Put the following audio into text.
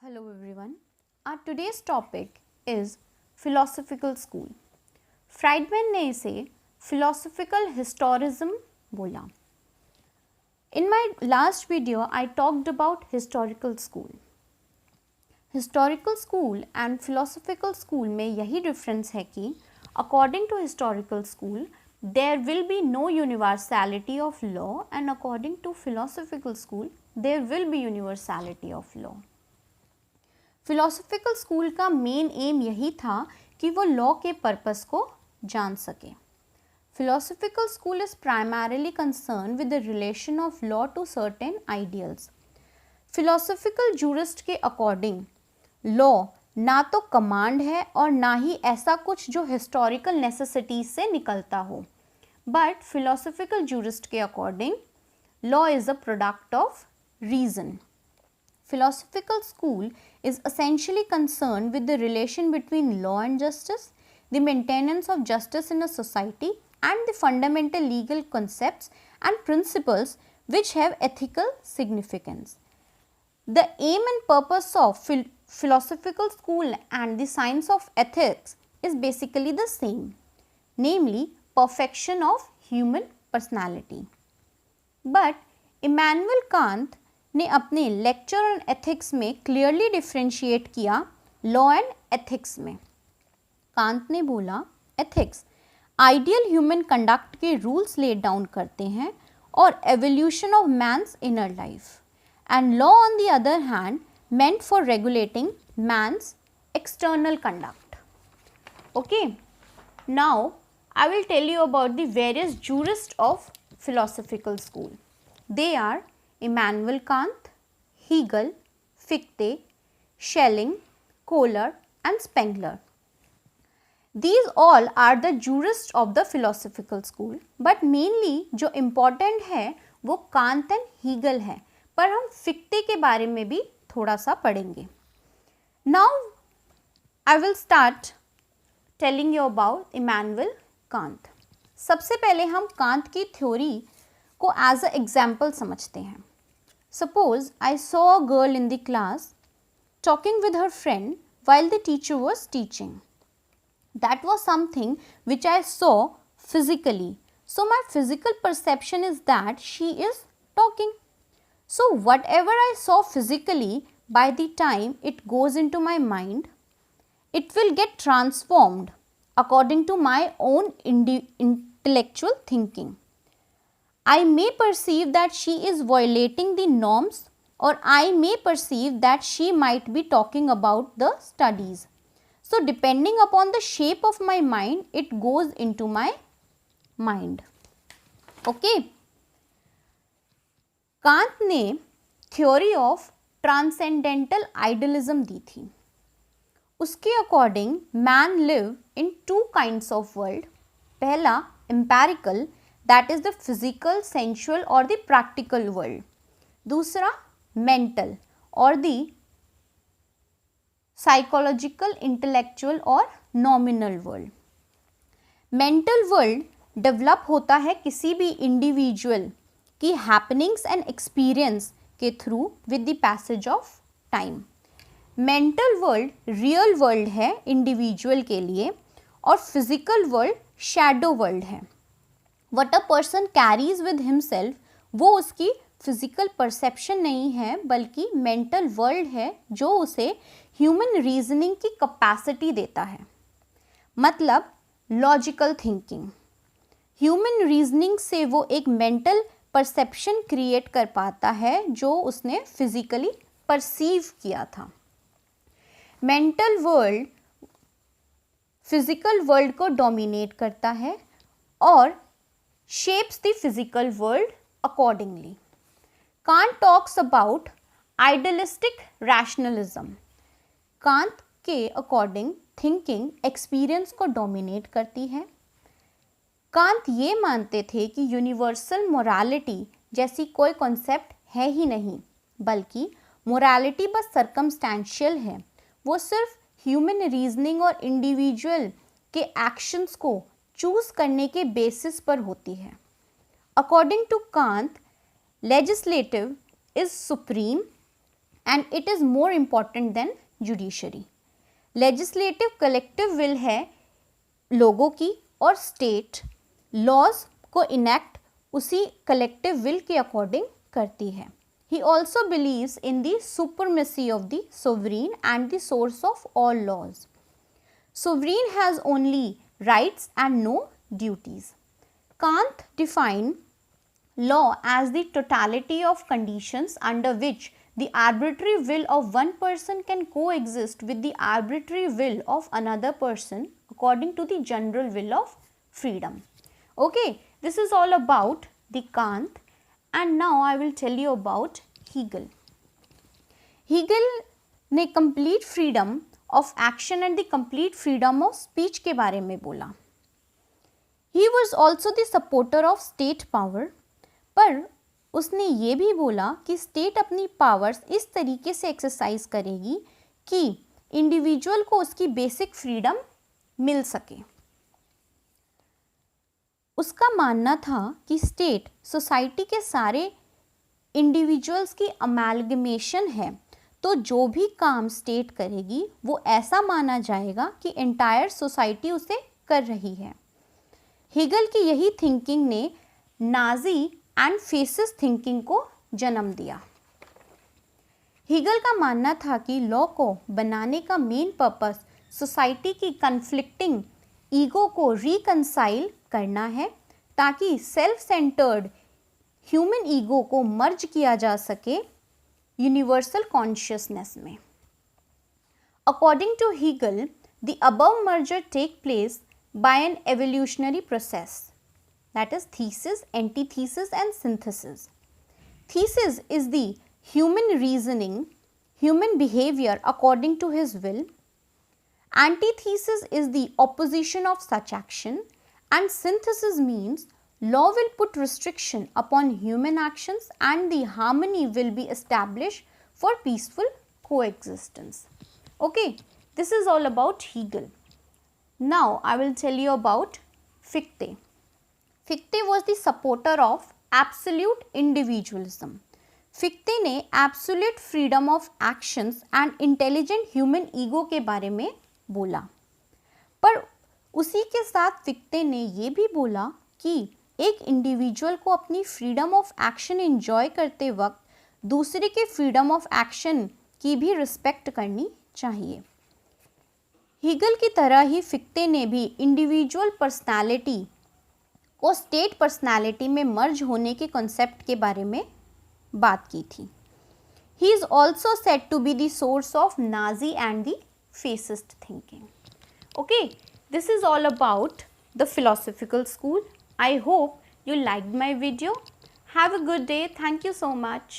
Hello everyone. Our today's topic is philosophical school. Friedman ने इसे philosophical historism बोला. In my last video, I talked about historical school. Historical school and philosophical school में यही difference है कि according to historical school, there will be no universality of law, and according to philosophical school, there will be universality of law. Philosophical school का main M यही था कि वो law के पर्पस को जान सके. Philosophical school is primarily concern with the relation of law to certain ideals. Philosophical jurist के अकॉर्डिंग लॉ ना तो कमांड है और ना ही ऐसा कुछ जो हिस्टोरिकल नेसेसिटीज से निकलता हो, बट फिलोसॉफिकल जूरिस्ट के according law is a product of reason. Philosophical school is essentially concerned with the relation between law and justice, the maintenance of justice in a society, and the fundamental legal concepts and principles which have ethical significance. The aim and purpose of philosophical school and the science of ethics is basically the same, namely perfection of human personality. But Immanuel Kant ने अपने lecture on ethics में clearly differentiate किया law and ethics में. Kant ने बोला ethics ideal human conduct के rules lay down करते हैं और evolution of man's inner life, and law on the other hand meant for regulating man's external conduct. Okay, now I will tell you about the various jurist of philosophical school. They are Immanuel Kant, Hegel, Fichte, Schelling, Kohler and Spengler. These all are the jurists of the philosophical school, but mainly जो important है वो Kant and Hegel है, पर हम फिक्टे के बारे में भी थोड़ा सा पढ़ेंगे. Now I will start telling you about Immanuel Kant. सबसे पहले हम कांत की थ्योरी को एज अ एग्जाम्पल समझते हैं. Suppose I saw a girl in the class talking with her friend while the teacher was teaching. That was something which I saw physically. So my physical perception is that she is talking. So whatever I saw physically, by the time it goes into my mind, it will get transformed according to my own intellectual thinking. I may perceive that she is violating the norms, or I may perceive that she might be talking about the studies. So depending upon the shape of my mind, it goes into my mind. Okay. Kant ने theory of transcendental idealism दी थी. उसके according man live in two kinds of world. पहला empirical, that is the physical, sensual or the practical world. दूसरा mental or the psychological, intellectual और nominal world. mental world develop होता है किसी भी individual की happenings and experience के through with the passage of time. mental world real world है individual के लिए, और physical world shadow world है. What a person carries with himself वो उसकी फिजिकल परसेप्शन नहीं है, बल्कि मेंटल वर्ल्ड है जो उसे ह्यूमन रीजनिंग की कैपेसिटी देता है. मतलब लॉजिकल थिंकिंग. ह्यूमन रीजनिंग से वो एक मेंटल परसेप्शन क्रिएट कर पाता है जो उसने फिजिकली परसीव किया था. मेंटल वर्ल्ड फिजिकल वर्ल्ड को डोमिनेट करता है और shapes the physical world accordingly. Kant talks about idealistic rationalism. Kant के according thinking experience को dominate करती है. कांत ये मानते थे कि यूनिवर्सल मोरालिटी जैसी कोई कॉन्सेप्ट है ही नहीं, बल्कि मोरालिटी बस सर्कमस्टेंशियल है. वो सिर्फ ह्यूमन रीजनिंग और इंडिविजुअल के एक्शंस को चूज करने के बेसिस पर होती है. According to Kant, legislative is supreme and it is more important than judiciary. Legislative collective will है लोगों की और स्टेट लॉज को इनेक्ट उसी कलेक्टिव विल के अकॉर्डिंग करती है. He also believes in the supremacy of the sovereign and the source of all laws. Sovereign has only rights and no duties. Kant defined law as the totality of conditions under which the arbitrary will of one person can coexist with the arbitrary will of another person according to the general will of freedom. Okay, this is all about the Kant, and now I will tell you about Hegel. Hegel ने complete freedom of action and the complete freedom of speech के बारे में बोला. He was also the supporter of state power, पर उसने ये भी बोला कि स्टेट अपनी पावर्स इस तरीके से एक्सरसाइज करेगी कि इंडिविजुअल को उसकी बेसिक फ्रीडम मिल सके. उसका मानना था कि स्टेट सोसाइटी के सारे इंडिविजुअल्स की अमैलगमेशन है, तो जो भी काम स्टेट करेगी वो ऐसा माना जाएगा कि एंटायर सोसाइटी उसे कर रही है. हेगल की यही थिंकिंग ने नाजी एंड फेसिस्ट थिंकिंग को जन्म दिया. हेगल का मानना था कि लॉ को बनाने का मेन पर्पस सोसाइटी की कन्फ्लिक्टिंग ईगो को रिकंसाइल करना है, ताकि सेल्फ सेंटर्ड ह्यूमन ईगो को मर्ज किया जा सके यूनिवर्सल कॉन्शियसनेस में. According to Hegel, the above merger take place by an evolutionary process, that is thesis, antithesis and synthesis. Thesis is the human reasoning, human behavior according to his will. Antithesis is the opposition of such action, and synthesis means law will put restriction upon human actions and the harmony will be established for peaceful coexistence. Okay, this is all about Hegel. Now I will tell you about Fichte. Fichte was the supporter of absolute individualism. Fichte ने absolute freedom of actions and intelligent human ego के बारे में बोला, पर उसी के साथ फिक्टे ने ये भी बोला कि एक इंडिविजुअल को अपनी फ्रीडम ऑफ एक्शन एंजॉय करते वक्त दूसरे के फ्रीडम ऑफ एक्शन की भी रिस्पेक्ट करनी चाहिए. हेगल की तरह ही फिक्टे ने भी इंडिविजुअल पर्सनालिटी को स्टेट पर्सनालिटी में मर्ज होने के कॉन्सेप्ट के बारे में बात की थी. He is also said to be the source of Nazi and the fascist thinking. Okay, this is all about the philosophical school. I hope you liked my video. Have a good day. Thank you so much.